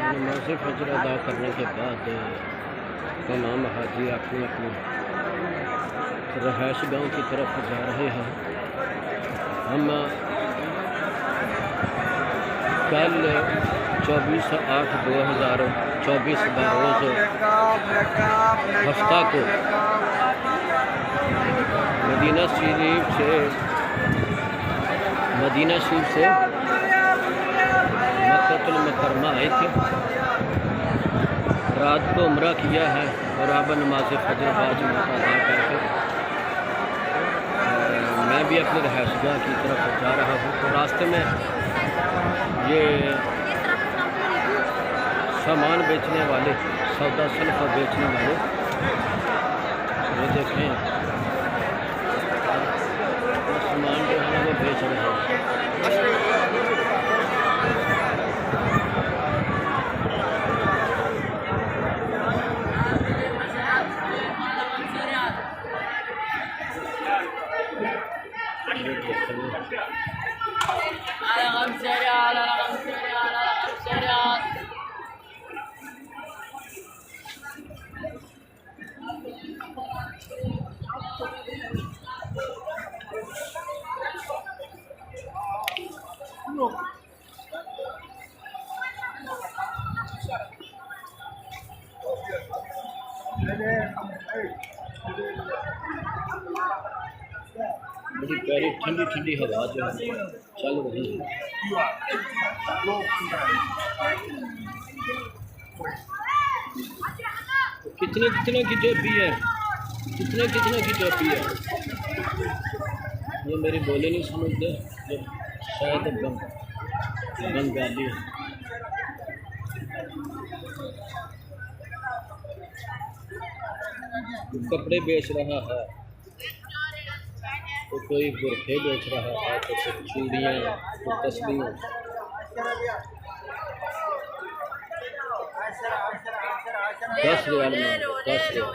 नमाज़ फजर अदा करने के बाद तमाम हाजी अपनी अपनी रहायश गाँव की तरफ जा रहे हैं। हम कल 24/8/2024 रोज़ हफ्ता को मदीना शरीफ से मक्कातुल मुकर्रमा आए थे। रात को उम्रा किया है और अब नमाज़ फजर बाज अदा करके मैं भी अपनी रहायशगाह की तरफ जा रहा हूँ। तो रास्ते में ये सामान बेचने वाले, सौदा सल्फा बेचने वाले, ये देखें सामान जो है वो बेच रहे हैं। बड़ी प्यारी ठंडी ठंडी हवा जो है चल रही है। कितने की टोपी है, कितने की टोपी है। ये मेरी बोली नहीं समझते, जब शायद बंगाली है। कपड़े बेच रहा है, तो कोई बुरखे बेच रहा है, तो कुछ चूड़ियाँ, तो तस्वीरें। 10 रियाल में 10 रियाल।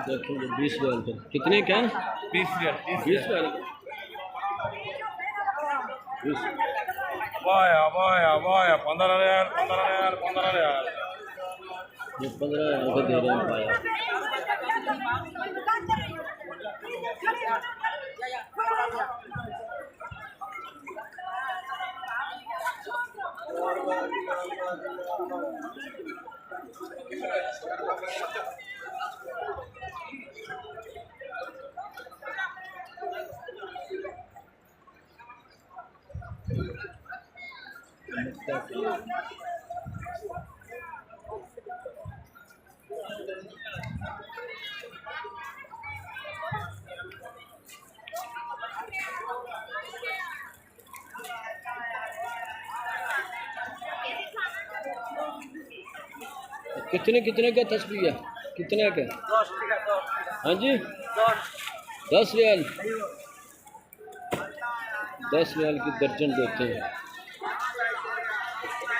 देखेंगे 20 रियाल पे कितने क्या? 20 रियाल। 20 रियाल। वाया 15 रियाल। ये 15 रियाल को दे रहे हैं पाया। कितने का तस्वीर है? कितने का? हाँ जी 10 रियाल। 10 रियाल की दर्जन देते हैं।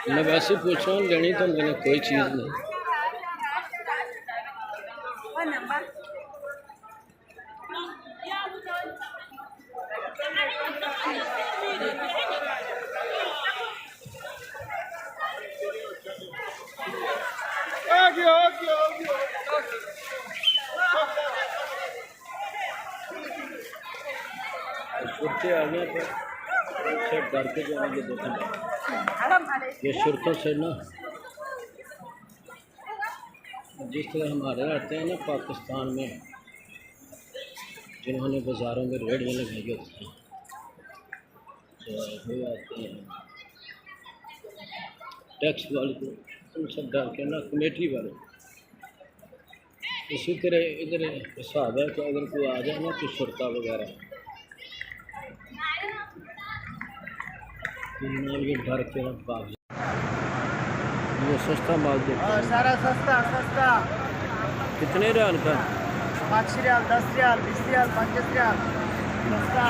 मैं वैसे पूछ रहा हूँ, लेनी तो मैंने कोई चीज़ नहीं। कुत्ते आ गए तो से डर के जाएंगे। देखें ये सुरखों से ना, जिस तरह हमारे रहते हैं ना पाकिस्तान में, जिन्होंने बाज़ारों में रेहड़ियाँ लगाई होती हैं, तो वो आते हैं टैक्स वाले को, उन सब डर के ना, कमेटी वाले। इसी तरह इधर हिसाब है कि अगर कोई आ जाए ना तो शुरता वगैरह, ये डर के भाग। ये सस्ता माल देते हैं। सारा सस्ता कितने रियाल का? 5 रियाल, 10 रियाल, 20 रियाल, 50 रियाल, 10 का